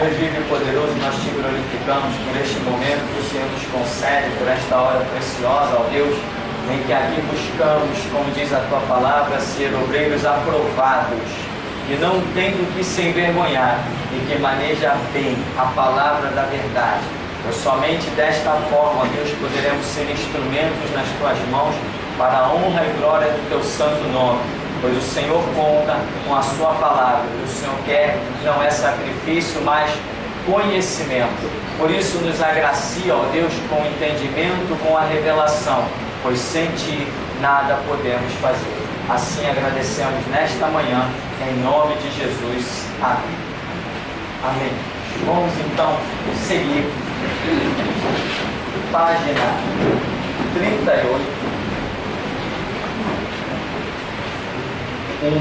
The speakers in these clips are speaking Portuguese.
Deus vivo e poderoso, nós te glorificamos por este momento que o Senhor nos concede, por esta hora preciosa, ó Deus, em que aqui buscamos, como diz a tua palavra, ser obreiros aprovados e não tendo que se envergonhar e que maneja bem a palavra da verdade. Pois somente desta forma, Deus, poderemos ser instrumentos nas tuas mãos para a honra e glória do teu santo nome. Pois o Senhor conta com a sua palavra. E o Senhor quer, não é sacrifício, mas conhecimento. Por isso nos agracia, ó Deus, com o entendimento, com a revelação. Pois sem ti nada podemos fazer. Assim agradecemos nesta manhã, em nome de Jesus. Amém. Amém. Vamos então seguir. Página 38. Um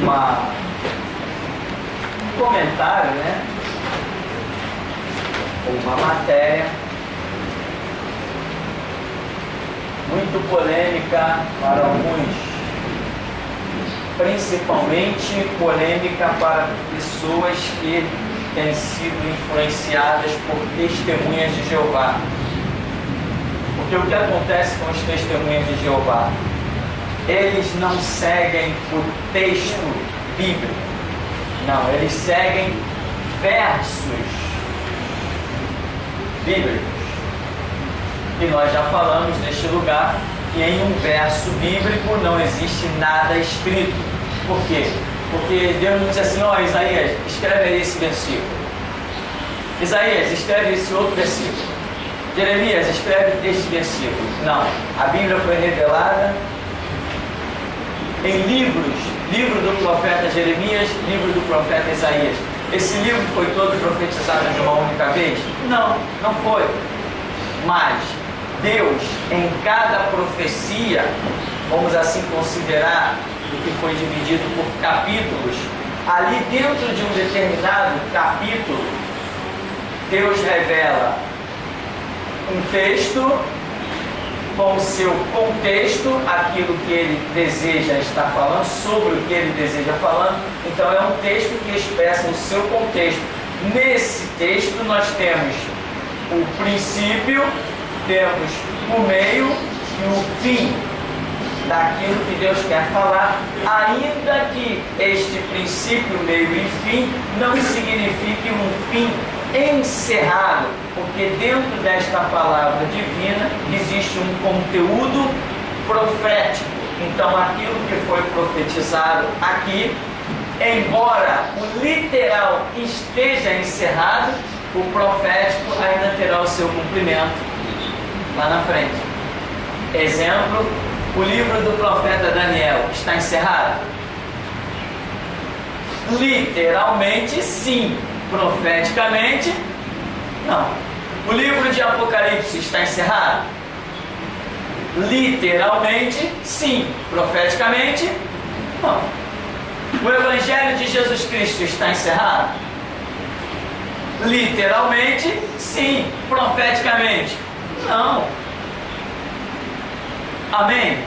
comentário, né? Uma matéria muito polêmica para alguns, principalmente polêmica para pessoas que têm sido influenciadas por testemunhas de Jeová. Porque o que acontece com os testemunhas de Jeová? Eles não seguem o texto bíblico, não, eles seguem versos bíblicos. E nós já falamos neste lugar que em um verso bíblico não existe nada escrito. Por quê? Porque Deus não diz assim, ó Isaías, escreve aí esse versículo. Isaías, escreve esse outro versículo. Jeremias, escreve este versículo. Não, a Bíblia foi revelada em livros, livro do profeta Jeremias, livro do profeta Isaías. Esse livro foi todo profetizado de uma única vez? Não, não foi. Mas Deus, em cada profecia, vamos assim considerar o que foi dividido por capítulos, ali dentro de um determinado capítulo, Deus revela um texto com o seu contexto, aquilo que ele deseja estar falando, sobre o que ele deseja falando. Então é um texto que expressa o seu contexto. Nesse texto nós temos o princípio, temos o meio e o fim daquilo que Deus quer falar, ainda que este princípio, meio e fim não signifique um fim encerrado, porque dentro desta palavra divina existe um conteúdo profético. Então aquilo que foi profetizado aqui, embora o literal esteja encerrado, o profético ainda terá o seu cumprimento lá na frente. Exemplo, o livro do profeta Daniel está encerrado? Literalmente sim, profeticamente não. O livro de Apocalipse está encerrado? Literalmente sim, profeticamente não. O Evangelho de Jesus Cristo está encerrado? Literalmente sim, profeticamente não. Amém?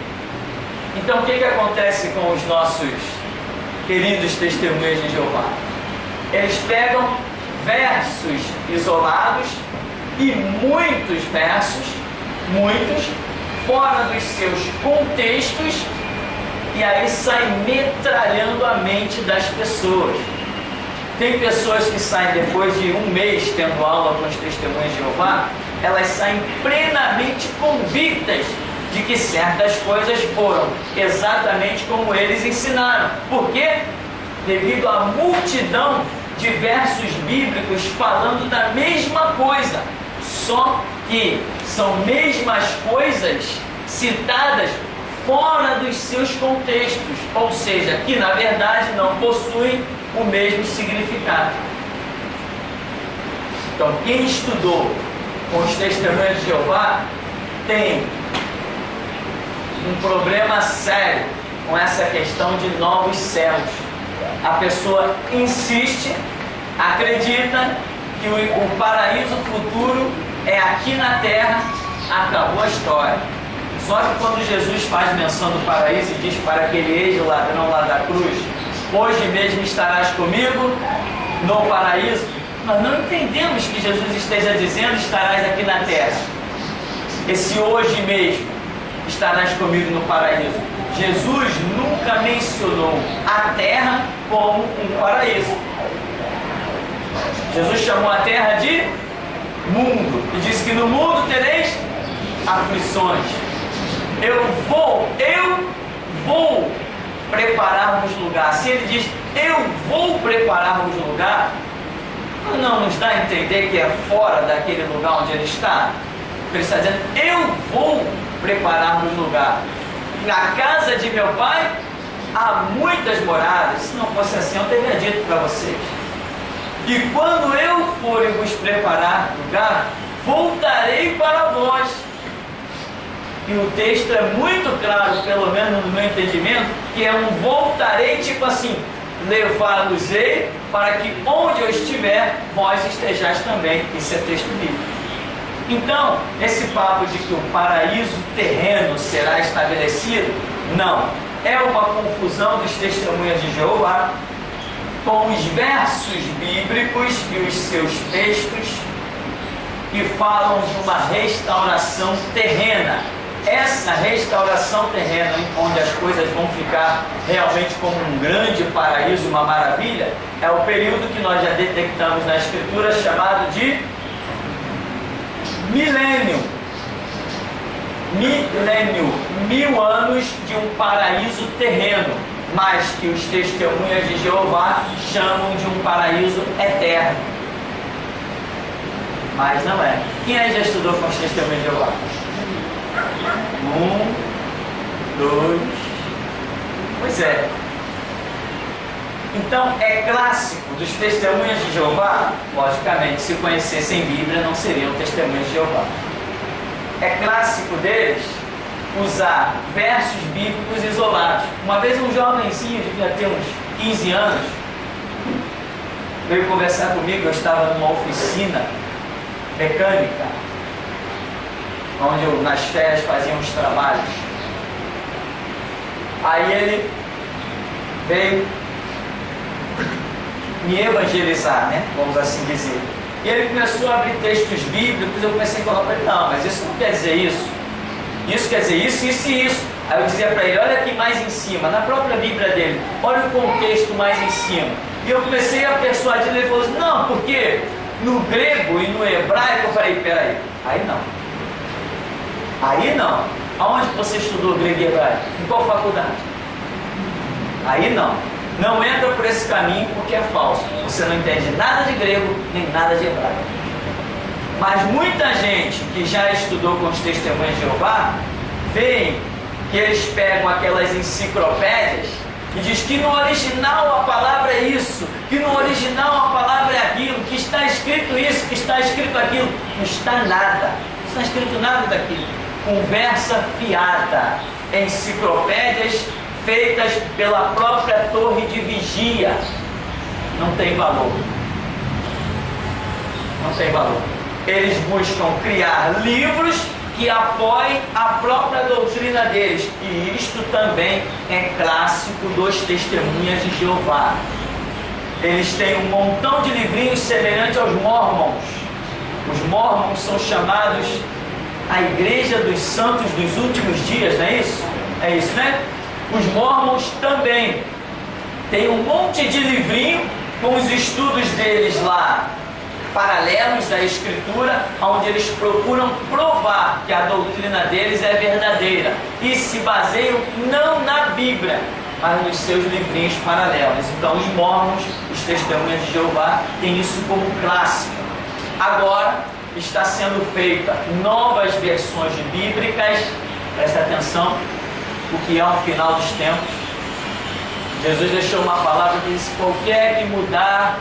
Então o que acontece com os nossos queridos testemunhas de Jeová? Eles pegam versos isolados e muitos versos, muitos, fora dos seus contextos, e aí saem metralhando a mente das pessoas. Tem pessoas que saem depois de um mês tendo aula com os testemunhas de Jeová, elas saem plenamente convictas de que certas coisas foram exatamente como eles ensinaram. Por quê? Devido à multidão de versos bíblicos falando da mesma coisa, só que são mesmas coisas citadas fora dos seus contextos, ou seja, que na verdade não possuem o mesmo significado. Então, quem estudou com os testemunhos de Jeová tem um problema sério com essa questão de novos céus. A pessoa insiste, acredita que o paraíso futuro é aqui na terra, acabou a história. Só que quando Jesus faz menção do paraíso e diz para aquele ex-ladrão lá da cruz, hoje mesmo estarás comigo no paraíso, Nós não entendemos que Jesus esteja dizendo: estarás aqui na terra. Esse hoje mesmo, estarás comigo no paraíso. Jesus nunca mencionou a terra como um paraíso. Jesus chamou a terra de mundo e disse que no mundo tereis aflições. Eu vou preparar-vos lugar. Se ele diz eu vou preparar-vos lugar, não nos dá a entender que é fora daquele lugar onde ele está. Ele está dizendo: eu vou preparar-vos lugar. Na casa de meu pai há muitas moradas. Se não fosse assim, eu teria dito para vocês. E quando eu for e vos preparar lugar, voltarei para vós. E o texto é muito claro, pelo menos no meu entendimento, que é um voltarei, tipo assim: levá-los-ei para que onde eu estiver, vós estejais também. Isso é texto bíblico. Então, esse papo de que o paraíso terreno será estabelecido, não. É uma confusão dos testemunhas de Jeová com os versos bíblicos e os seus textos que falam de uma restauração terrena. Essa restauração terrena, onde as coisas vão ficar realmente como um grande paraíso, uma maravilha, é o período que nós já detectamos na Escritura, chamado de milênio. 1000 anos de um paraíso terreno, mas que os testemunhas de Jeová chamam de um paraíso eterno. Mas não é. Quem aí já estudou com os testemunhas de Jeová? 1, 2. Pois é. Então é clássico dos testemunhas de Jeová, logicamente, se conhecessem Bíblia, não seriam testemunhas de Jeová. É clássico deles usar versos bíblicos isolados. Uma vez um jovenzinho, devia ter uns 15 anos, veio conversar comigo. Eu estava numa oficina mecânica, onde eu nas férias fazia uns trabalhos. Aí ele veio me evangelizar, né? Vamos assim dizer. E ele começou a abrir textos bíblicos. Eu comecei a falar para ele: não, mas isso não quer dizer isso. Isso quer dizer isso, isso e isso. Aí eu dizia para ele: olha aqui mais em cima, na própria Bíblia dele, olha o contexto mais em cima. E eu comecei a persuadir ele. Ele falou assim: não, porque no grego e no hebraico. Eu falei: peraí, aí não. Aí não. Aonde você estudou grego e hebraico? Em qual faculdade? Aí não. Não entra por esse caminho, porque é falso. Você não entende nada de grego, nem nada de hebraico. Mas muita gente que já estudou com os testemunhos de Jeová, vê que eles pegam aquelas enciclopédias e diz que no original a palavra é isso, que no original a palavra é aquilo, que está escrito isso, que está escrito aquilo. Não está nada. Não está escrito nada daquilo. Conversa fiada. Enciclopédias feitas pela própria torre de vigia. Não tem valor. Não tem valor. Eles buscam criar livros que apoiem a própria doutrina deles. E isto também é clássico dos testemunhas de Jeová. Eles têm um montão de livrinhos semelhantes aos Mormons. Os Mormons são chamados a Igreja dos Santos dos Últimos Dias, não é isso? É isso, né? Os Mormons também têm um monte de livrinho com os estudos deles lá, paralelos à Escritura, onde eles procuram provar que a doutrina deles é verdadeira e se baseiam não na Bíblia, mas nos seus livrinhos paralelos. Então os Mormons, os testemunhas de Jeová, têm isso como clássico. Agora está sendo feita novas versões bíblicas. Presta atenção, o que é o final dos tempos. Jesus deixou uma palavra que diz: qualquer que mudar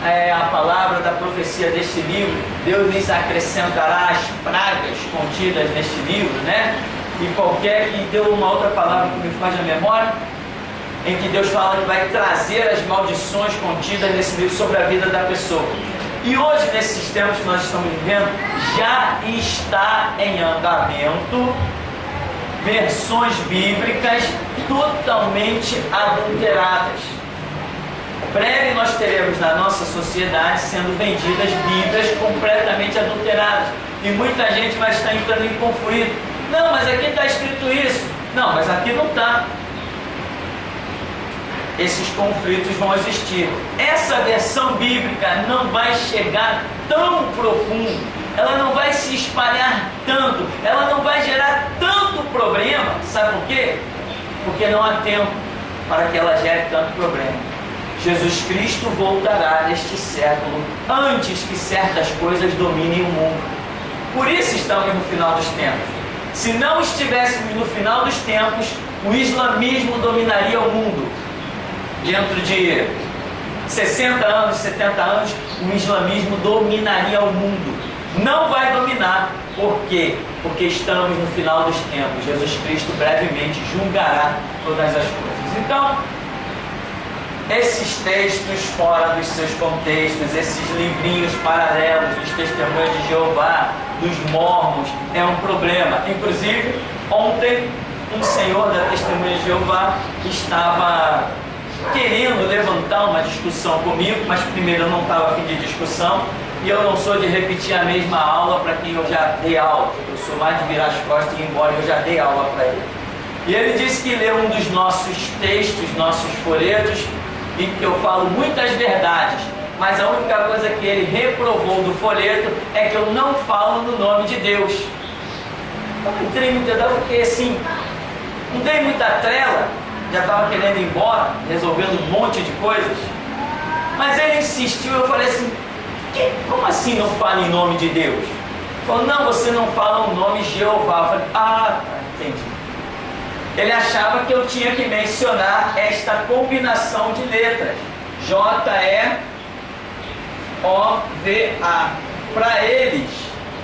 a palavra da profecia deste livro, Deus lhes acrescentará as pragas contidas neste livro, né? E qualquer que deu uma outra palavra que me faz a memória, em que Deus fala que vai trazer as maldições contidas nesse livro sobre a vida da pessoa. E hoje, nesses tempos que nós estamos vivendo, já está em andamento versões bíblicas totalmente adulteradas. breve nós teremos na nossa sociedade sendo vendidas Bíblias completamente adulteradas. E muita gente vai estar entrando em conflito. Não, mas aqui está escrito isso. Não, mas aqui não está. Esses conflitos vão existir. Essa versão bíblica não vai chegar tão profundo, ela não vai se espalhar tanto, ela não vai gerar tanto problema. Sabe por quê? Porque não há tempo para que ela gere tanto problema. Jesus Cristo voltará neste século antes que certas coisas dominem o mundo. Por isso estamos no final dos tempos. Se não estivéssemos no final dos tempos, o islamismo dominaria o mundo. Dentro de 60 anos, 70 anos, o islamismo dominaria o mundo. Não vai dominar. Por quê? Porque estamos no final dos tempos. Jesus Cristo brevemente julgará todas as coisas. Então, esses textos fora dos seus contextos, esses livrinhos paralelos dos testemunhos de Jeová, dos mormons, é um problema. Inclusive, ontem, um senhor da Testemunha de Jeová estava querendo levantar uma discussão comigo, mas primeiro eu não estava a fim de discussão, e eu não sou de repetir a mesma aula para quem eu já dei aula. Eu sou mais de virar as costas e ir embora, eu já dei aula para ele. E ele disse que leu um dos nossos textos, nossos folhetos, e que eu falo muitas verdades, mas a única coisa que ele reprovou do folheto é que eu não falo no nome de Deus. Eu não entrei muito, eu fiquei assim, não dei muita trela, já estava querendo ir embora, resolvendo um monte de coisas, mas ele insistiu. Eu falei assim, como assim não fala em nome de Deus? Ele falou, não, você não fala o nome Jeová. Eu falei, tá, entendi. Ele achava que eu tinha que mencionar esta combinação de letras, J-E-O-V-A. Para eles,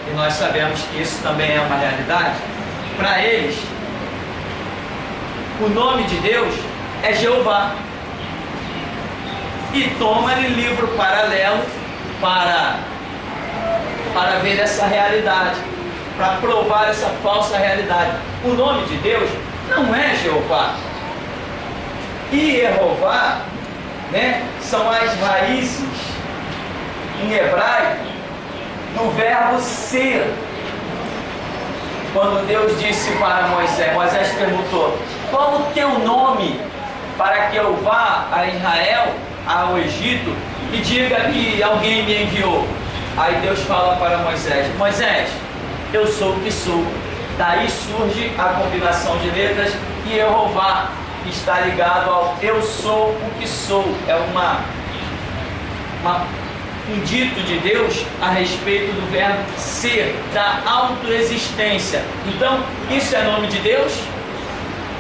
e nós sabemos que isso também é uma realidade, para eles, o nome de Deus é Jeová. E toma-lhe livro paralelo para ver essa realidade, para provar essa falsa realidade. O nome de Deus não é Jeová. E Jeová, né, são as raízes em hebraico do verbo ser. Quando Deus disse para Moisés, Moisés perguntou, qual o teu nome para que eu vá a Israel, ao Egito, e diga que alguém me enviou? Aí Deus fala para Moisés, Moisés, eu sou o que sou. Daí surge a combinação de letras e Jeová está ligado ao eu sou o que sou. É um dito de Deus a respeito do verbo ser, da autoexistência. Então, isso é nome de Deus?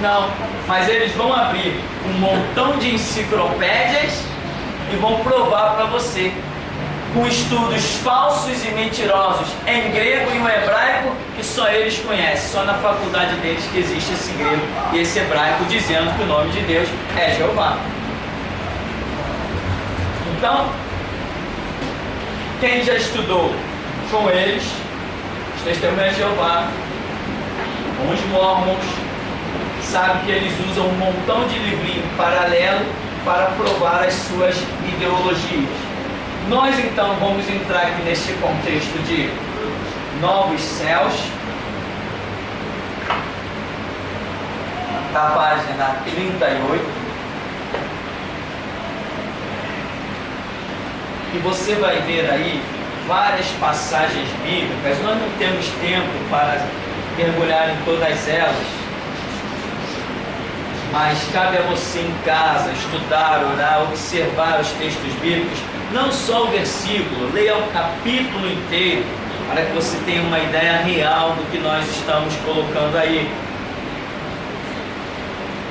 Não, mas eles vão abrir um montão de enciclopédias e vão provar para você, com estudos falsos e mentirosos em grego e no hebraico, que só eles conhecem, só na faculdade deles que existe esse grego e esse hebraico dizendo que o nome de Deus é Jeová. Então, quem já estudou com eles, os testemunhos de Jeová, com os mormons, sabe que eles usam um montão de livrinho paralelo para provar as suas ideologias. Nós então vamos entrar aqui neste contexto de novos céus, na página 38, e você vai ver aí várias passagens bíblicas. Nós não temos tempo para mergulhar em todas elas, mas cabe a você em casa estudar, orar, observar os textos bíblicos, não só o versículo, leia o capítulo inteiro, para que você tenha uma ideia real do que nós estamos colocando aí.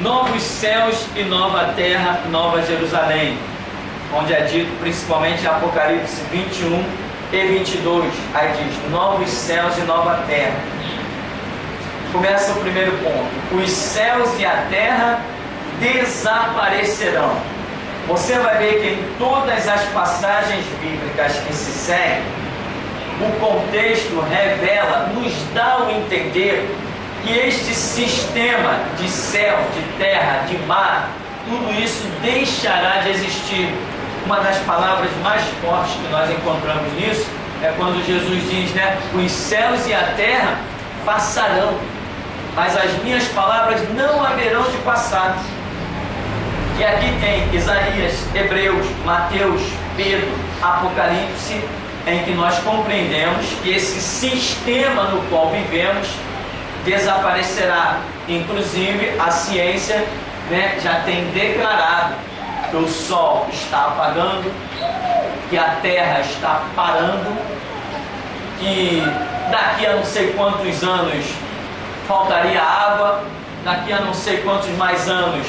Novos céus e nova terra, nova Jerusalém, onde é dito principalmente em Apocalipse 21 e 22, aí diz, novos céus e nova terra. Começa o primeiro ponto, os céus e a terra desaparecerão. Você vai ver que em todas as passagens bíblicas que se seguem, o contexto revela, nos dá o entender que este sistema de céu, de terra, de mar, tudo isso deixará de existir. Uma das palavras mais fortes que nós encontramos nisso é quando Jesus diz, né? Os céus e a terra passarão, mas as minhas palavras não haverão de passar. E aqui tem Isaías, Hebreus, Mateus, Pedro, Apocalipse, em que nós compreendemos que esse sistema no qual vivemos desaparecerá. Inclusive a ciência, né, já tem declarado que o sol está apagando, que a terra está parando, que daqui a não sei quantos anos faltaria água, daqui a não sei quantos mais anos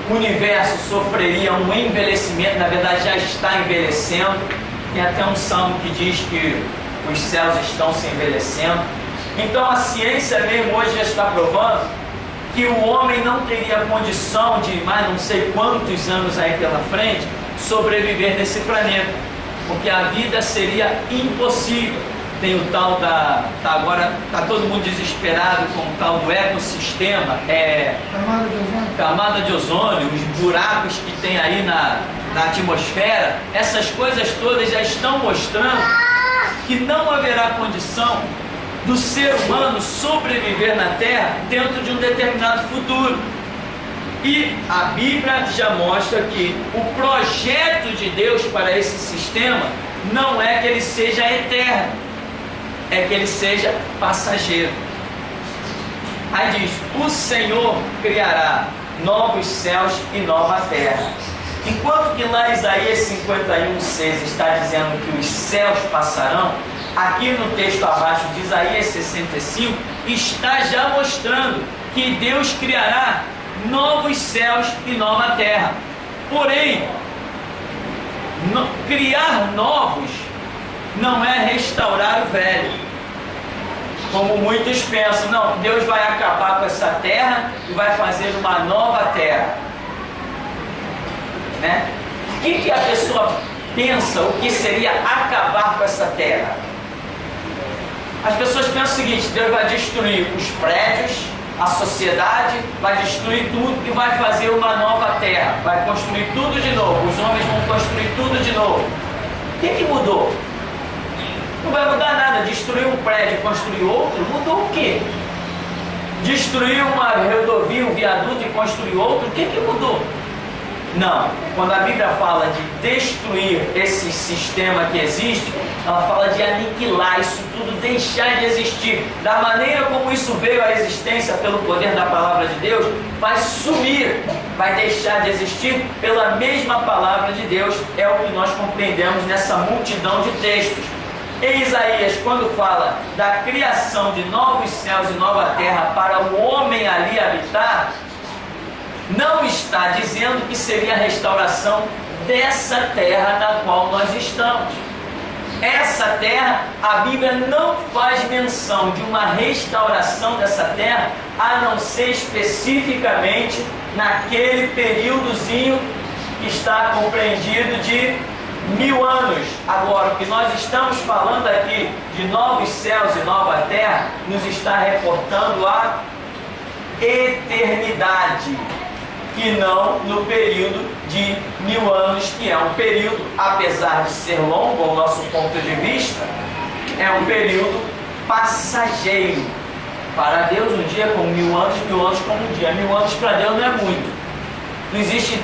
o universo sofreria um envelhecimento, na verdade já está envelhecendo. Tem até um salmo que diz que os céus estão se envelhecendo. Então a ciência mesmo hoje já está provando que o homem não teria condição de mais não sei quantos anos aí pela frente sobreviver nesse planeta, porque a vida seria impossível. Tem o tal agora está todo mundo desesperado com o tal do ecossistema, camada de ozônio, os buracos que tem aí na atmosfera. Essas coisas todas já estão mostrando que não haverá condição do ser humano sobreviver na Terra dentro de um determinado futuro. E a Bíblia já mostra que o projeto de Deus para esse sistema não é que ele seja eterno, é que ele seja passageiro. Aí diz, o Senhor criará novos céus e nova terra. Enquanto que lá Isaías 51:6 está dizendo que os céus passarão, aqui no texto abaixo de Isaías 65 está já mostrando que Deus criará novos céus e nova terra. Porém, criar novos não é restaurar o velho, como muitos pensam. Não, Deus vai acabar com essa terra e vai fazer uma nova terra, né? O que a pessoa pensa o que seria acabar com essa terra? As pessoas pensam o seguinte: Deus vai destruir os prédios, a sociedade, vai destruir tudo e vai fazer uma nova terra, vai construir tudo de novo, os homens vão construir tudo de novo. O que mudou? Não vai mudar nada. Destruir um prédio e construir outro, mudou o quê? Destruir uma rodovia, um viaduto e construir outro, o que mudou? Não. Quando a Bíblia fala de destruir esse sistema que existe, ela fala de aniquilar isso tudo, deixar de existir. Da maneira como isso veio à existência pelo poder da palavra de Deus, vai sumir, vai deixar de existir pela mesma palavra de Deus. É o que nós compreendemos nessa multidão de textos. Em Isaías, quando fala da criação de novos céus e nova terra para o homem ali habitar, não está dizendo que seria a restauração dessa terra na qual nós estamos. Essa terra, a Bíblia não faz menção de uma restauração dessa terra, a não ser especificamente naquele períodozinho que está compreendido de 1000 anos. Agora, o que nós estamos falando aqui de novos céus e nova terra, nos está reportando a eternidade, e não no período de 1000 anos, que é um período, apesar de ser longo ao nosso ponto de vista, é um período passageiro. Para Deus um dia como 1000 anos, 1000 anos como um dia. 1000 anos para Deus não é muito. Não existe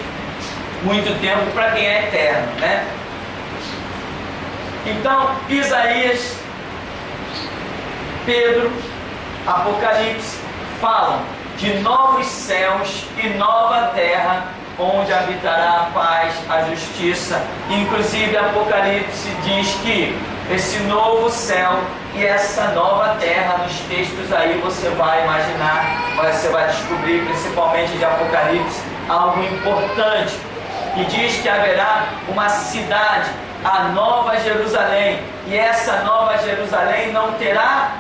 muito tempo para quem é eterno, né? Então, Isaías, Pedro, Apocalipse falam de novos céus e nova terra, onde habitará a paz, a justiça. Inclusive Apocalipse diz que esse novo céu e essa nova terra, nos textos aí você vai imaginar, você vai descobrir, principalmente de Apocalipse, algo importante, que diz que haverá uma cidade, a Nova Jerusalém, e essa Nova Jerusalém não terá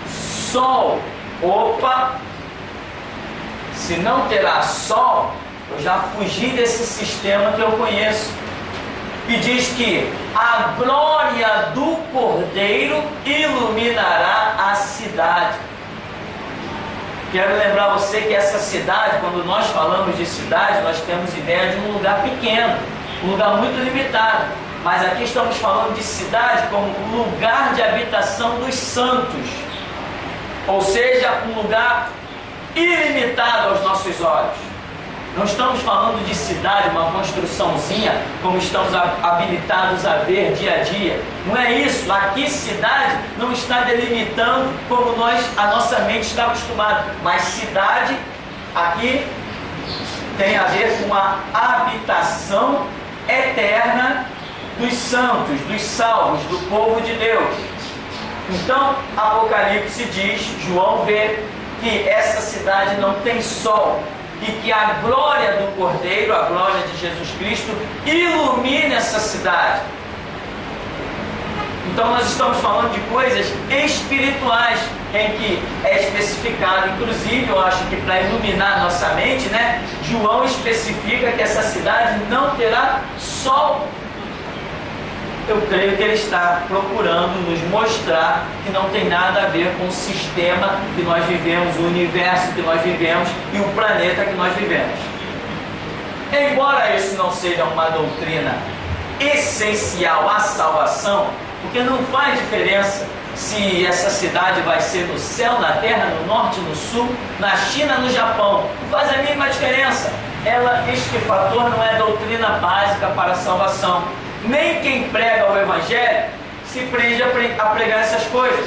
sol. Opa! Se não terá sol, eu já fugi desse sistema que eu conheço. E diz que a glória do Cordeiro iluminará a cidade. Quero lembrar você que essa cidade, quando nós falamos de cidade, nós temos ideia de um lugar pequeno, um lugar muito limitado. Mas aqui estamos falando de cidade como lugar de habitação dos santos. Ou seja, um lugar ilimitado aos nossos olhos. Não estamos falando de cidade, uma construçãozinha, como estamos habilitados a ver dia a dia. Não é isso. Aqui cidade não está delimitando como a nossa mente está acostumada. Mas cidade, aqui, tem a ver com a habitação eterna dos santos, dos salvos, do povo de Deus. Então, Apocalipse diz, João vê que essa cidade não tem sol e que a glória do Cordeiro, a glória de Jesus Cristo, ilumina essa cidade. Então nós estamos falando de coisas espirituais em que é especificado, inclusive eu acho que para iluminar a nossa mente, né, João especifica que essa cidade não terá sol. Eu creio que ele está procurando nos mostrar que não tem nada a ver com o sistema que nós vivemos, o universo que nós vivemos e o planeta que nós vivemos. Embora isso não seja uma doutrina essencial à salvação, porque não faz diferença se essa cidade vai ser no céu, na terra, no norte, no sul, na China, no Japão, não faz a mínima diferença. Este fator não é doutrina básica para a salvação. Nem quem prega o Evangelho se prende a pregar essas coisas.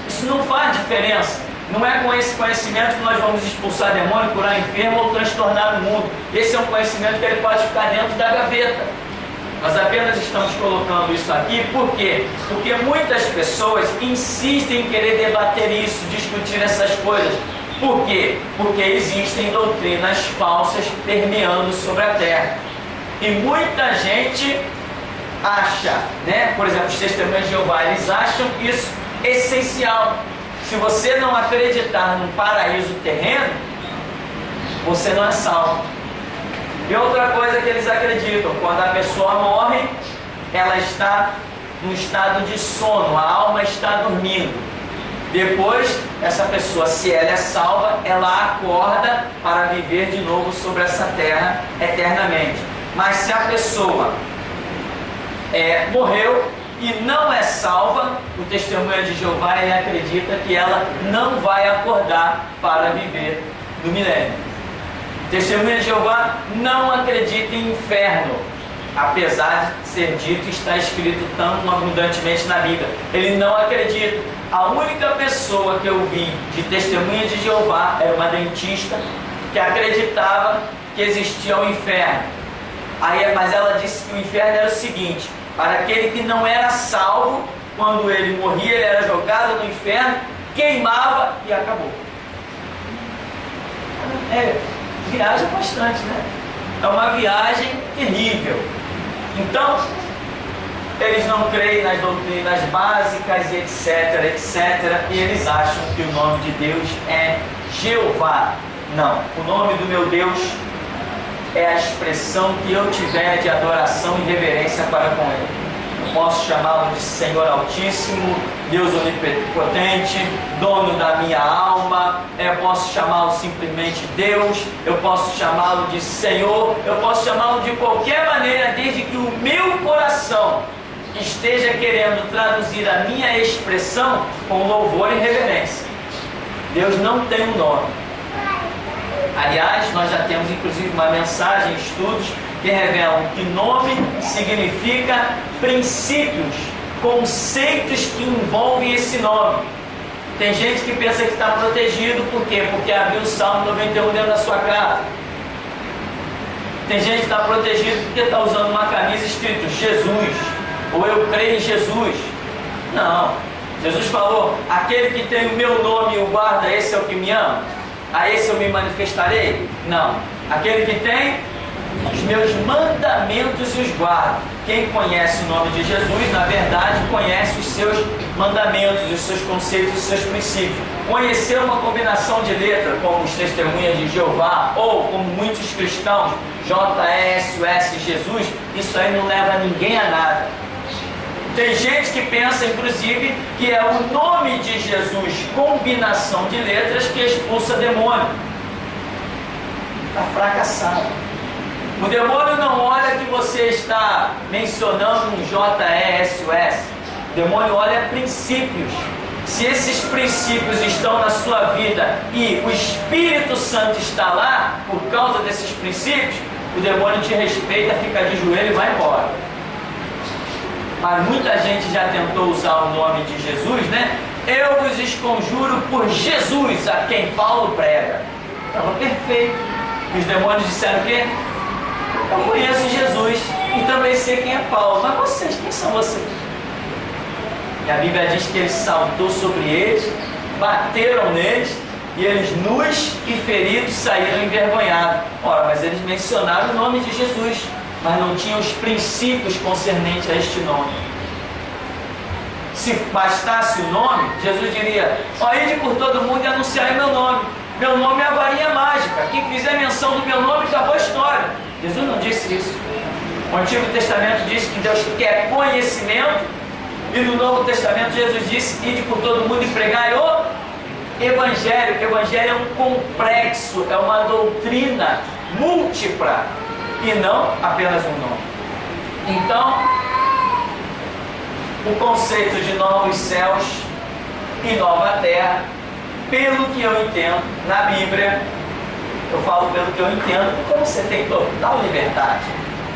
Isso não faz diferença. Não é com esse conhecimento que nós vamos expulsar demônio, curar enfermo ou transtornar o mundo. Esse é um conhecimento que ele pode ficar dentro da gaveta. Nós apenas estamos colocando isso aqui, por quê? Porque muitas pessoas insistem em querer debater isso, discutir essas coisas. Por quê? Porque existem doutrinas falsas permeando sobre a terra. E muita gente acha, né? Por exemplo, os testemunhos de Jeová, eles acham isso essencial. Se você não acreditar num paraíso terreno, você não é salvo. E outra coisa que eles acreditam, quando a pessoa morre, ela está num estado de sono, a alma está dormindo. Depois, essa pessoa, se ela é salva, ela acorda para viver de novo sobre essa terra eternamente. Mas se a pessoa morreu e não é salva, o testemunho de Jeová, ele acredita que ela não vai acordar para viver no milênio. O testemunho de Jeová não acredita em inferno, apesar de ser dito e está escrito tão abundantemente na Bíblia. Ele não acredita. A única pessoa que eu vi de testemunha de Jeová era uma dentista que acreditava que existia um inferno. Mas ela disse que o inferno era o seguinte: para aquele que não era salvo, quando ele morria, ele era jogado no inferno, queimava e acabou. Viaja bastante, né? É uma viagem terrível. Então, eles não creem nas doutrinas básicas, etc, etc, e eles acham que o nome de Deus é Jeová. Não, o nome do meu Deus é a expressão que eu tiver de adoração e reverência para com Ele. Eu posso chamá-lo de Senhor Altíssimo, Deus Onipotente, dono da minha alma. Eu posso chamá-lo simplesmente Deus. Eu posso chamá-lo de Senhor. Eu posso chamá-lo de qualquer maneira, desde que o meu coração esteja querendo traduzir a minha expressão com louvor e reverência. Deus não tem um nome. Aliás, nós já temos inclusive uma mensagem, estudos que revelam que nome significa princípios, conceitos que envolvem esse nome. Tem gente que pensa que está protegido, por quê? Porque abriu o Salmo 91 dentro da sua casa. Tem gente que está protegido porque está usando uma camisa escrito Jesus, ou eu creio em Jesus. Não. Jesus falou: aquele que tem o meu nome e o guarda, esse é o que me ama. A esse eu me manifestarei? Não. Aquele que tem os meus mandamentos e os guarda. Quem conhece o nome de Jesus, na verdade, conhece os seus mandamentos, os seus conceitos, os seus princípios. Conhecer uma combinação de letras, como os testemunhas de Jeová, ou como muitos cristãos, JSUS Jesus, isso aí não leva ninguém a nada. Tem gente que pensa, inclusive, que é o nome de Jesus, combinação de letras, que expulsa demônio. Está fracassado. O demônio não olha que você está mencionando um JESUS. O demônio olha princípios. Se esses princípios estão na sua vida e o Espírito Santo está lá, por causa desses princípios, o demônio te respeita, fica de joelho e vai embora. Mas muita gente já tentou usar o nome de Jesus, né? Eu vos esconjuro por Jesus, a quem Paulo prega. Estava perfeito. E os demônios disseram o quê? Eu conheço Jesus e também sei quem é Paulo. Mas vocês, quem são vocês? E a Bíblia diz que ele saltou sobre eles, bateram neles, e eles nus e feridos saíram envergonhados. Ora, mas eles mencionaram o nome de Jesus, mas não tinham os princípios concernentes a este nome. Se bastasse o nome, Jesus diria: ó, ide por todo mundo e anunciai meu nome. Meu nome é a varinha mágica. Quem fizer menção do meu nome, acabou a história. Jesus não disse isso. O Antigo Testamento diz que Deus quer conhecimento, e no Novo Testamento Jesus disse: ide por todo mundo e pregai o Evangelho. O Evangelho é um complexo, é uma doutrina múltipla e não apenas um nome. Então, o conceito de novos céus e nova terra, pelo que eu entendo na Bíblia, eu falo pelo que eu entendo, porque você tem total liberdade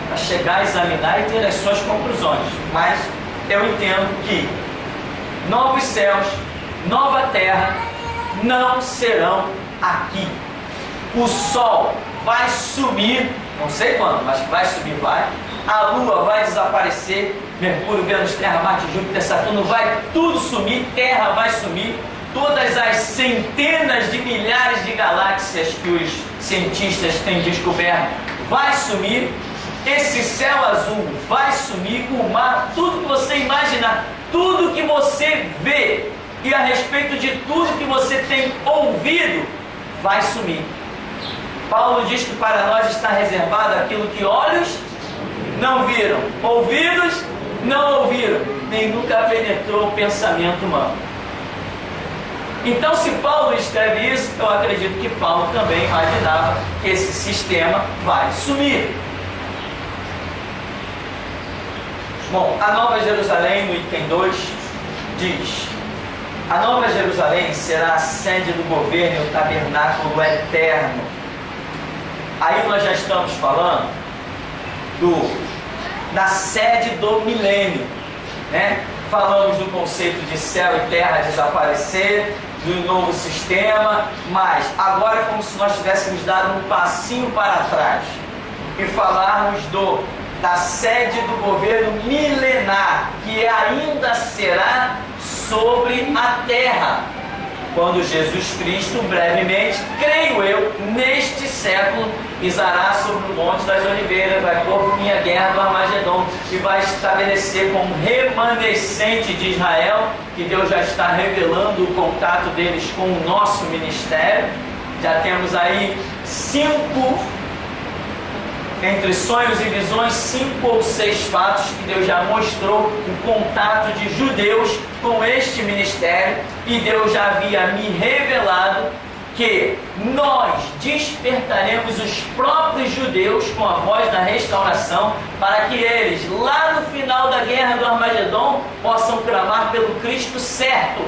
para chegar, examinar e ter as suas conclusões, mas eu entendo que novos céus, nova terra não serão aqui. O sol vai sumir, não sei quando, mas vai sumir, vai. A lua vai desaparecer, Mercúrio, Vênus, Terra, Marte, Júpiter, Saturno, vai tudo sumir, Terra vai sumir. Todas as centenas de milhares de galáxias que os cientistas têm descoberto vai sumir. Esse céu azul vai sumir, o mar, tudo que você imaginar, tudo que você vê e a respeito de tudo que você tem ouvido vai sumir. Paulo diz que para nós está reservado aquilo que olhos não viram, ouvidos não ouviram, nem nunca penetrou o pensamento humano. Então, se Paulo escreve isso, eu acredito que Paulo também imaginava que esse sistema vai sumir. Bom, a Nova Jerusalém, no item 2, diz: a Nova Jerusalém será a sede do governo e o tabernáculo eterno. Aí nós já estamos falando da sede do milênio, né? Falamos do conceito de céu e terra desaparecer, do novo sistema, mas agora é como se nós tivéssemos dado um passinho para trás e falarmos da sede do governo milenar, que ainda será sobre a terra, quando Jesus Cristo, brevemente, creio eu, neste século, pisará sobre o Monte das Oliveiras, vai pôr por minha guerra do Armagedon e vai estabelecer como remanescente de Israel, que Deus já está revelando o contato deles com o nosso ministério. Já temos aí 5, entre sonhos e visões, 5 ou 6 fatos que Deus já mostrou o contato de judeus com este ministério, e Deus já havia me revelado que nós despertaremos os próprios judeus com a voz da restauração, para que eles, lá no final da guerra do Armagedon, possam clamar pelo Cristo certo,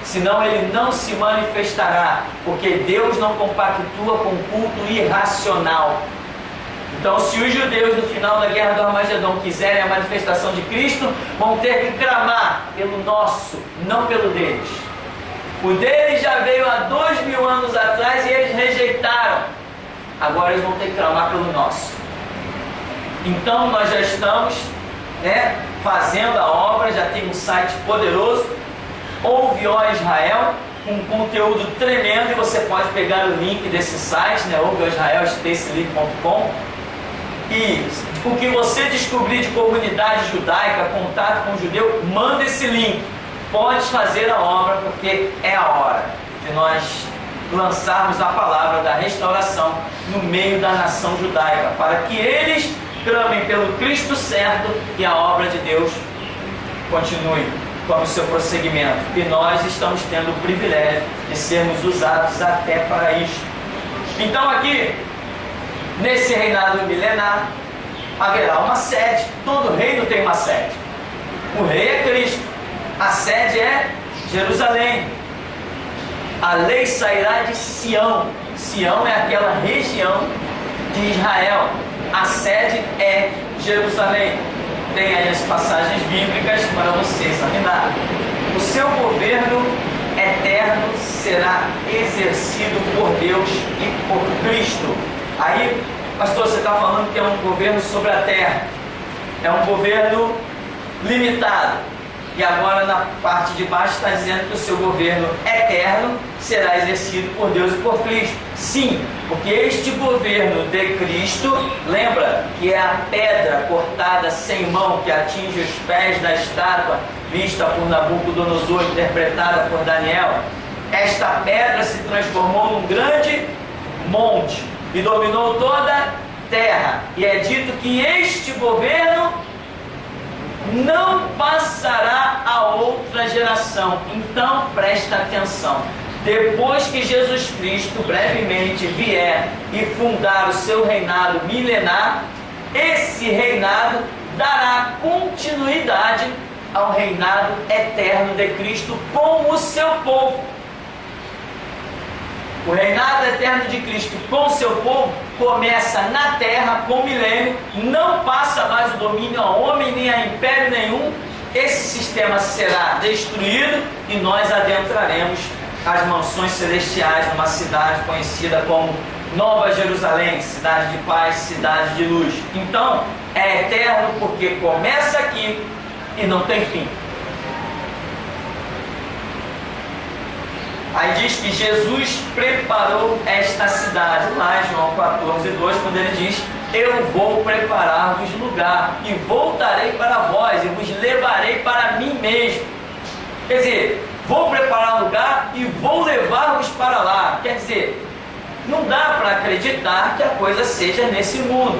senão ele não se manifestará, porque Deus não compactua com culto irracional. Então, se os judeus no final da guerra do Armagedon quiserem a manifestação de Cristo, vão ter que clamar pelo nosso, não pelo deles. O deles já veio há 2000 anos atrás e eles rejeitaram. Agora eles vão ter que clamar pelo nosso. Então nós já estamos, fazendo a obra, já tem um site poderoso, Ouve, ó Israel, com um conteúdo tremendo, e você pode pegar o link desse site, ouveoisrael.com, e o que você descobrir de comunidade judaica, contato com o judeu, manda esse link. Pode fazer a obra, porque é a hora de nós lançarmos a palavra da restauração no meio da nação judaica, para que eles clamem pelo Cristo certo e a obra de Deus continue, tome o seu prosseguimento. E nós estamos tendo o privilégio de sermos usados até para isso. Então aqui, nesse reinado milenar, haverá uma sede. Todo reino tem uma sede. O rei é Cristo. A sede é Jerusalém. A lei sairá de Sião. Sião é aquela região de Israel. A sede é Jerusalém. Tem aí as passagens bíblicas para você examinar. O seu governo eterno será exercido por Deus e por Cristo. Aí, pastor, você está falando que é um governo sobre a terra. É um governo limitado. E agora na parte de baixo está dizendo que o seu governo eterno será exercido por Deus e por Cristo. Sim, porque este governo de Cristo, lembra que é a pedra cortada sem mão que atinge os pés da estátua vista por Nabucodonosor, interpretada por Daniel. Esta pedra se transformou num grande monte e dominou toda a terra. E é dito que este governo não passará a outra geração. Então presta atenção. Depois que Jesus Cristo brevemente vier e fundar o seu reinado milenar, esse reinado dará continuidade ao reinado eterno de Cristo com o seu povo. O reinado eterno de Cristo com o seu povo começa na terra com o milênio, não passa mais o domínio a homem nem a império nenhum. Esse sistema será destruído e nós adentraremos as mansões celestiais numa cidade conhecida como Nova Jerusalém, cidade de paz, cidade de luz. Então é eterno porque começa aqui e não tem fim. Aí diz que Jesus preparou esta cidade, lá em João 14:2, quando ele diz: eu vou preparar-vos lugar, e voltarei para vós, e vos levarei para mim mesmo. Quer dizer, vou preparar lugar e vou levar-vos para lá. Quer dizer, não dá para acreditar que a coisa seja nesse mundo.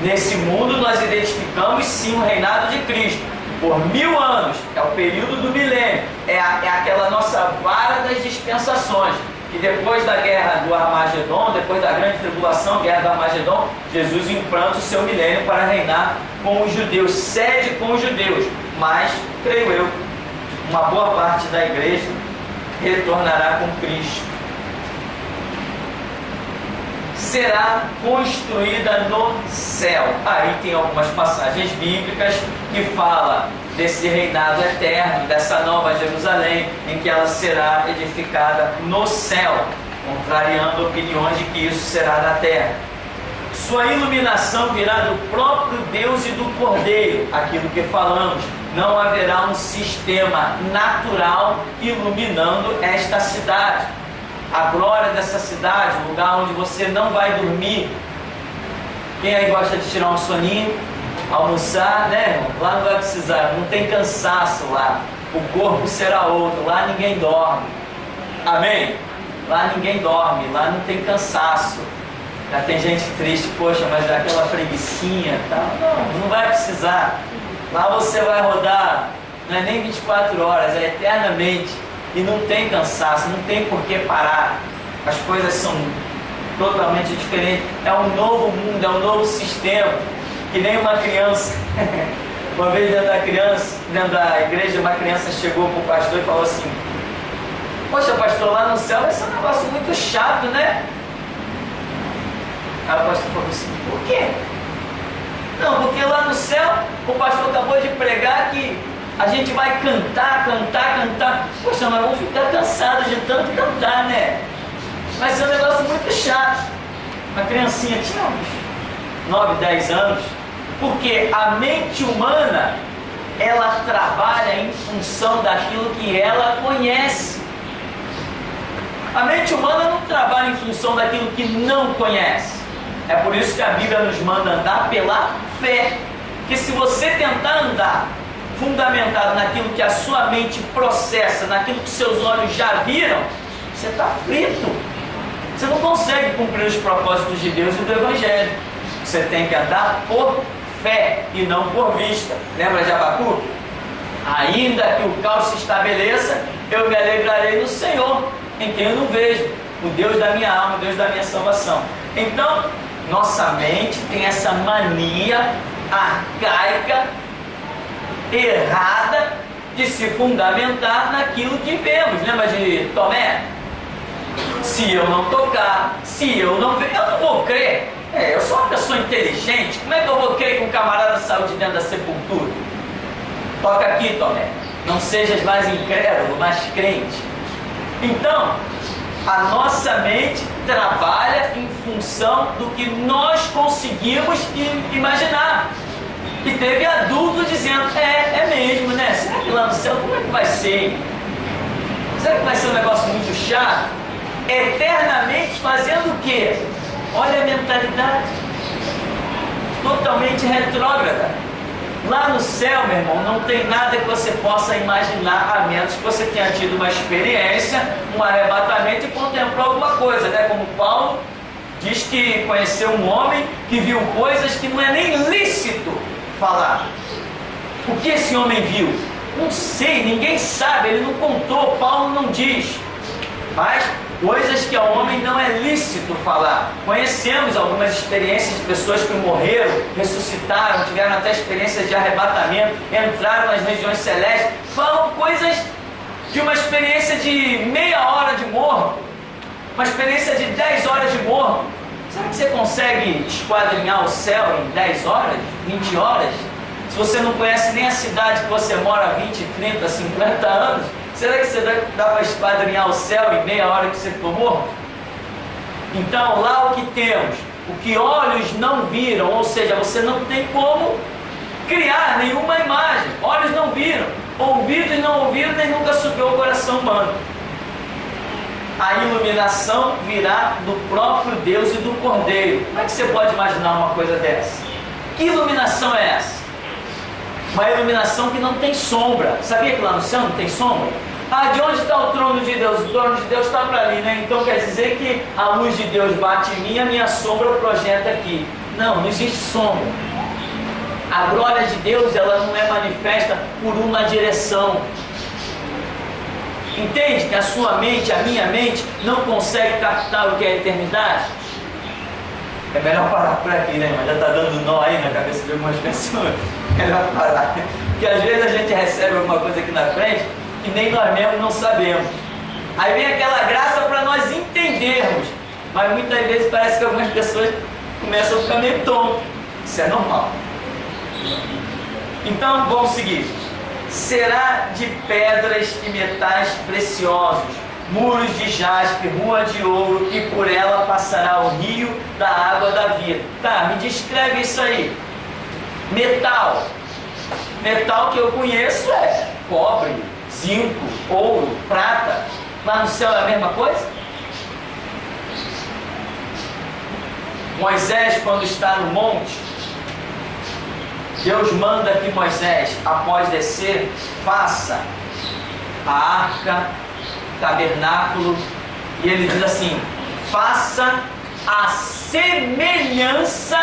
Nesse mundo nós identificamos sim o reinado de Cristo. Por 1000 anos, é o período do milênio, é aquela nossa vara das dispensações. E depois da guerra do Armagedon, depois da grande tribulação, guerra do Armagedon, Jesus implanta o seu milênio para reinar com os judeus, cede com os judeus. Mas, creio eu, uma boa parte da igreja retornará com Cristo. Será construída no céu. Aí tem algumas passagens bíblicas que falam desse reinado eterno, dessa nova Jerusalém, em que ela será edificada no céu, contrariando opiniões de que isso será na terra. Sua iluminação virá do próprio Deus e do Cordeiro, aquilo que falamos. Não haverá um sistema natural iluminando esta cidade. A glória dessa cidade, o lugar onde você não vai dormir. Quem aí gosta de tirar um soninho, almoçar, né, irmão? Lá não vai precisar, não tem cansaço lá. O corpo será outro, lá ninguém dorme. Amém? Lá ninguém dorme, lá não tem cansaço. Já tem gente triste, poxa, mas dá aquela preguicinha, tal. Não vai precisar. Lá você vai rodar, não é nem 24 horas, é eternamente. E não tem cansaço, não tem por que parar. As coisas são totalmente diferentes. É um novo mundo, é um novo sistema. Que nem uma criança. Uma vez dentro da igreja, uma criança chegou para o pastor e falou assim: poxa, pastor, lá no céu vai ser um negócio muito chato, né? Aí o pastor falou assim: por quê? Não, porque lá no céu, o pastor acabou de pregar que a gente vai cantar. Poxa, nós vamos ficar cansados de tanto cantar, né? Vai ser um negócio muito chato. Uma criancinha tinha uns 9, 10 anos. Porque a mente humana, ela trabalha em função daquilo que ela conhece. A mente humana não trabalha em função daquilo que não conhece. É por isso que a Bíblia nos manda andar pela fé. Que se você tentar andar fundamentado naquilo que a sua mente processa, naquilo que seus olhos já viram, você está frito. Você não consegue cumprir os propósitos de Deus e do Evangelho. Você tem que andar por fé e não por vista. Lembra de Abacuque? Ainda que o caos se estabeleça, eu me alegrarei no Senhor, em quem eu não vejo, o Deus da minha alma, o Deus da minha salvação. Então, nossa mente tem essa mania arcaica, errada, de se fundamentar naquilo que vemos. Lembra de Tomé? Se eu não tocar, se eu não ver, eu não vou crer. Eu sou uma pessoa inteligente, como é que eu vou crer que um camarada saiu de dentro da sepultura? Toca aqui, Tomé. Não sejas mais incrédulo, mas crente. Então, a nossa mente trabalha em função do que nós conseguimos imaginar. E teve adulto dizendo, é mesmo, né? Será que lá no céu, como é que vai ser? Será que vai ser um negócio muito chato? Eternamente fazendo o quê? Olha a mentalidade. Totalmente retrógrada. Lá no céu, meu irmão, não tem nada que você possa imaginar, a menos que você tenha tido uma experiência, um arrebatamento e contemplou alguma coisa, né? Como Paulo diz que conheceu um homem que viu coisas que não é nem lícito falar. O que esse homem viu? Não sei, ninguém sabe, ele não contou, Paulo não diz. Mas coisas que ao homem não é lícito falar. Conhecemos algumas experiências de pessoas que morreram, ressuscitaram, tiveram até experiências de arrebatamento, entraram nas regiões celestes, falam coisas de uma experiência de meia hora de morto, uma experiência de 10 horas de morto. Será que você consegue esquadrinhar o céu em 10 horas, 20 horas? Se você não conhece nem a cidade que você mora há 20, 30, 50 anos, será que você dá para esquadrinhar o céu em meia hora que você ficou morto? Então, lá o que temos? O que olhos não viram, ou seja, você não tem como criar nenhuma imagem. Olhos não viram, ouvidos não ouviram, nem nunca subiu ao coração humano. A iluminação virá do próprio Deus e do Cordeiro. Como é que você pode imaginar uma coisa dessa? Que iluminação é essa? Uma iluminação que não tem sombra. Sabia que lá no céu não tem sombra? De onde está o trono de Deus? O trono de Deus está para ali, né? Então quer dizer que a luz de Deus bate em mim, a minha sombra projeta aqui. Não existe sombra. A glória de Deus, ela não é manifesta por uma direção. Entende que a sua mente, a minha mente, não consegue captar o que é a eternidade? É melhor parar por aqui, né? Mas já está dando nó aí na cabeça de algumas pessoas. Melhor parar. Porque às vezes a gente recebe alguma coisa aqui na frente que nem nós mesmos não sabemos. Aí vem aquela graça para nós entendermos. Mas muitas vezes parece que algumas pessoas começam a ficar meio tontas. Isso é normal. Então, vamos seguir. Será de pedras e metais preciosos, muros de jaspe, rua de ouro, e por ela passará o rio da água da vida. Tá, me descreve isso aí. Metal. Metal que eu conheço é cobre, zinco, ouro, prata. Lá no céu é a mesma coisa? Moisés, quando está no monte, Deus manda que Moisés, após descer, faça a arca, tabernáculo, e ele diz assim: faça a semelhança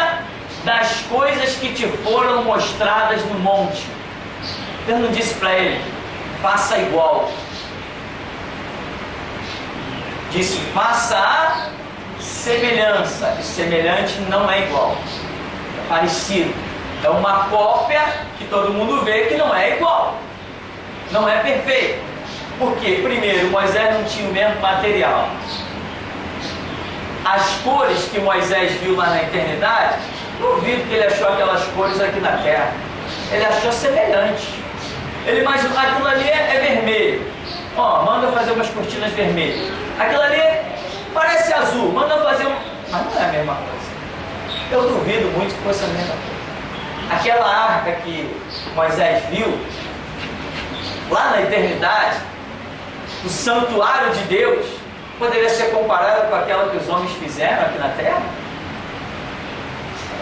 das coisas que te foram mostradas no monte. Deus não disse para ele, faça igual. Disse, faça a semelhança. E semelhante não é igual, é parecido. É uma cópia que todo mundo vê que não é igual. Não é perfeito. Por quê? Primeiro, Moisés não tinha o mesmo material. As cores que Moisés viu lá na eternidade, duvido que ele achou aquelas cores aqui na terra. Ele achou semelhante. Ele imaginou, aquilo ali é vermelho. Manda fazer umas cortinas vermelhas. Aquilo ali parece azul. Manda fazer um... Mas não é a mesma coisa. Eu duvido muito que fosse a mesma coisa. Aquela arca que Moisés viu, lá na eternidade, o santuário de Deus, poderia ser comparado com aquela que os homens fizeram aqui na terra?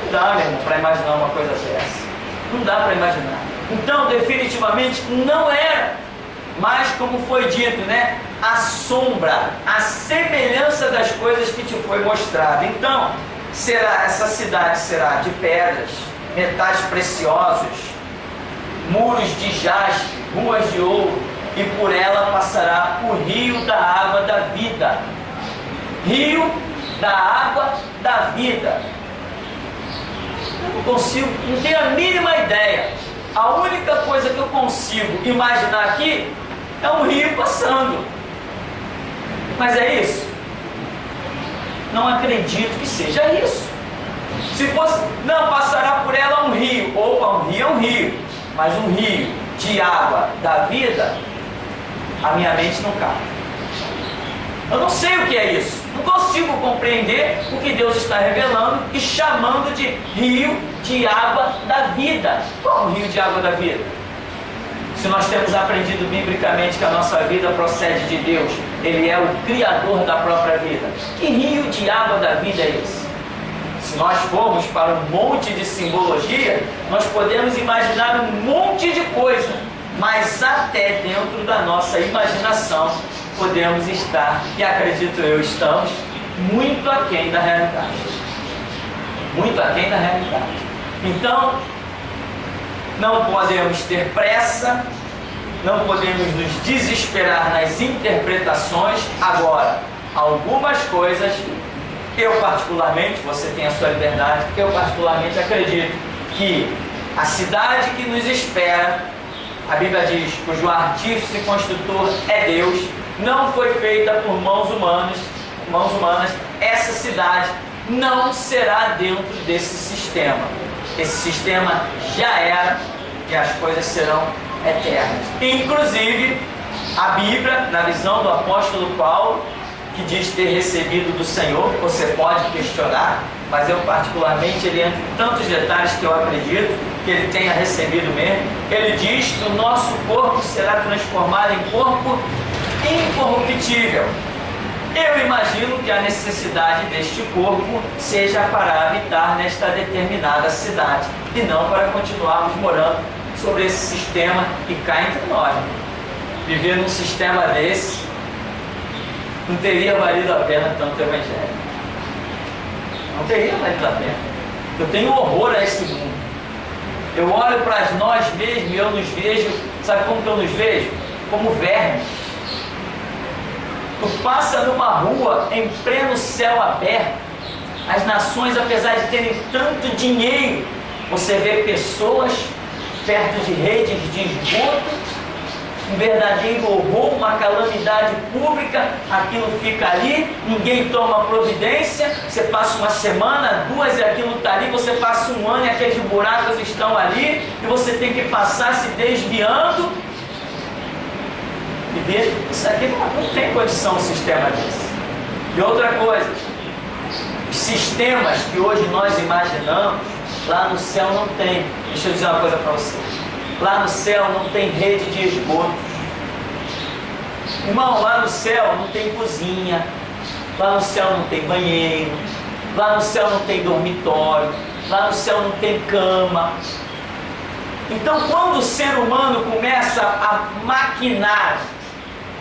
Não dá, meu irmão, para imaginar uma coisa dessa. Não dá para imaginar. Então, definitivamente, não era, mas como foi dito, né? A sombra, a semelhança das coisas que te foi mostrada. Então, essa cidade será de pedras, metais preciosos, muros de jaspe, ruas de ouro, e por ela passará o rio da água da vida. Rio da água da vida. Eu não consigo, não tenho a mínima ideia. A única coisa que eu consigo imaginar aqui é um rio passando. Mas é isso? Não acredito que seja isso. Se fosse, não, passará por ela um rio. Opa, um rio é um rio. Mas um rio de água da vida, a minha mente não cabe. Eu não sei o que é isso. Não consigo compreender o que Deus está revelando e chamando de rio de água da vida. Qual é o rio de água da vida? Se nós temos aprendido biblicamente que a nossa vida procede de Deus, Ele é o Criador da própria vida. Que rio de água da vida é esse? Se nós formos para um monte de simbologia, nós podemos imaginar um monte de coisa, mas até dentro da nossa imaginação podemos estar, e acredito eu, estamos muito aquém da realidade. Muito aquém da realidade. Então, não podemos ter pressa, não podemos nos desesperar nas interpretações. Agora, algumas coisas, eu particularmente, você tem a sua liberdade, eu particularmente acredito que a cidade que nos espera, a Bíblia diz, cujo artífice e construtor é Deus, não foi feita por mãos humanas, essa cidade não será dentro desse sistema. Esse sistema já era e as coisas serão eternas. Inclusive, a Bíblia, na visão do apóstolo Paulo, que diz ter recebido do Senhor, você pode questionar, mas eu particularmente, ele entra em tantos detalhes que eu acredito que ele tenha recebido mesmo. Ele diz que o nosso corpo será transformado em corpo incorruptível. Eu imagino que a necessidade deste corpo seja para habitar nesta determinada cidade e não para continuarmos morando sobre esse sistema que cá entre nós. Viver num sistema desse não teria valido a pena tanto evangelho. Não teria valido a pena. Eu tenho horror a esse mundo. Eu olho para nós mesmos e eu nos vejo, sabe como que eu nos vejo? Como vermes. Tu passa numa rua em pleno céu aberto, as nações, apesar de terem tanto dinheiro, você vê pessoas perto de redes de esgoto, um verdadeiro horror, uma calamidade pública, aquilo fica ali, ninguém toma providência, você passa uma semana, duas e aquilo está ali, você passa um ano e aqueles buracos estão ali, e você tem que passar se desviando. E veja, isso aqui não tem condição um sistema desse. E outra coisa, os sistemas que hoje nós imaginamos, lá no céu não tem. Deixa eu dizer uma coisa para você. Lá no céu não tem rede de esgotos. Irmão, lá no céu não tem cozinha. Lá no céu não tem banheiro. Lá no céu não tem dormitório. Lá no céu não tem cama. Então, quando o ser humano começa a maquinar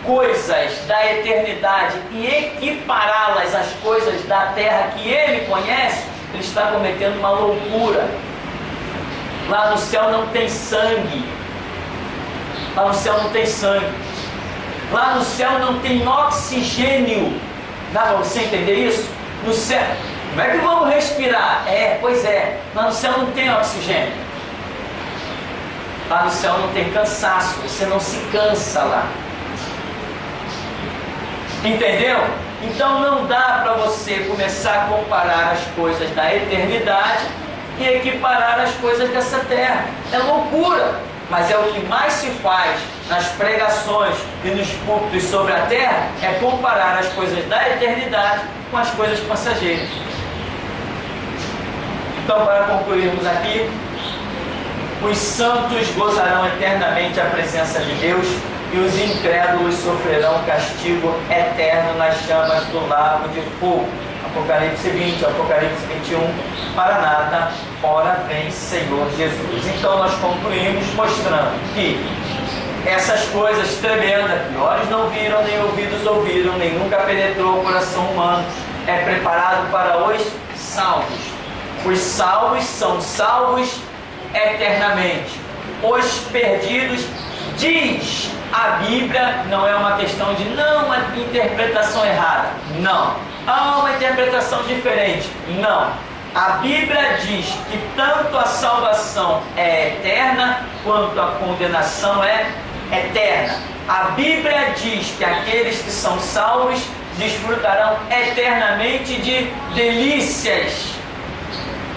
coisas da eternidade e equipará-las às coisas da terra que ele conhece, ele está cometendo uma loucura. Lá no céu não tem sangue. Lá no céu não tem sangue. Lá no céu não tem oxigênio. Dá para você entender isso? No céu, como é que vamos respirar? Pois é, lá no céu não tem oxigênio. Lá no céu não tem cansaço, você não se cansa lá. Entendeu? Então não dá para você começar a comparar as coisas da eternidade e equiparar as coisas dessa terra. É loucura, mas é o que mais se faz nas pregações e nos púlpitos sobre a terra, é comparar as coisas da eternidade com as coisas passageiras. Então, para concluirmos aqui, os santos gozarão eternamente a presença de Deus e os incrédulos sofrerão castigo eterno nas chamas do lago de fogo. Apocalipse 20, Apocalipse 21, Maranata, ora vem Senhor Jesus. Então nós concluímos mostrando que essas coisas tremendas que olhos não viram, nem ouvidos ouviram, nem nunca penetrou o coração humano, é preparado para os salvos. Os salvos são salvos eternamente. os perdidos. Diz a Bíblia, não é uma questão de não, uma interpretação errada. Não. Há uma interpretação diferente. Não. A Bíblia diz que tanto a salvação é eterna, quanto a condenação é eterna. A Bíblia diz que aqueles que são salvos desfrutarão eternamente de delícias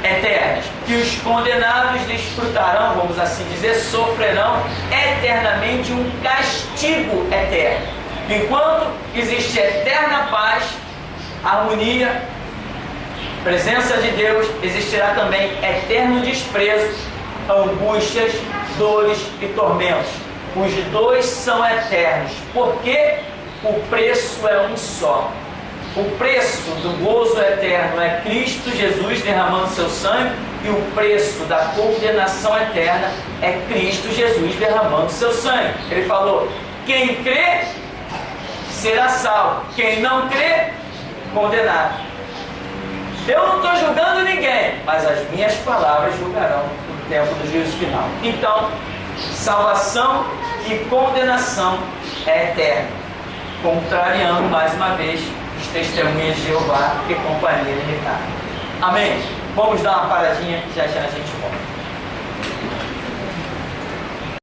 eternas, que os condenados desfrutarão, vamos assim dizer, sofrerão eternamente um castigo eterno. Enquanto existe eterna paz, harmonia, presença de Deus, existirá também eterno desprezo, angústias, dores e tormentos. Os dois são eternos, porque o preço é um só. O preço do gozo eterno é Cristo Jesus derramando seu sangue, e o preço da condenação eterna é Cristo Jesus derramando seu sangue. Ele falou: quem crê será salvo, quem não crê, condenado. Eu não estou julgando ninguém, mas as minhas palavras julgarão no tempo do juízo final. Então, salvação e condenação é eterna, contrariando mais uma vez os testemunhas de Jeová e companhia limitada. Amém? Vamos dar uma paradinha, já já a gente volta.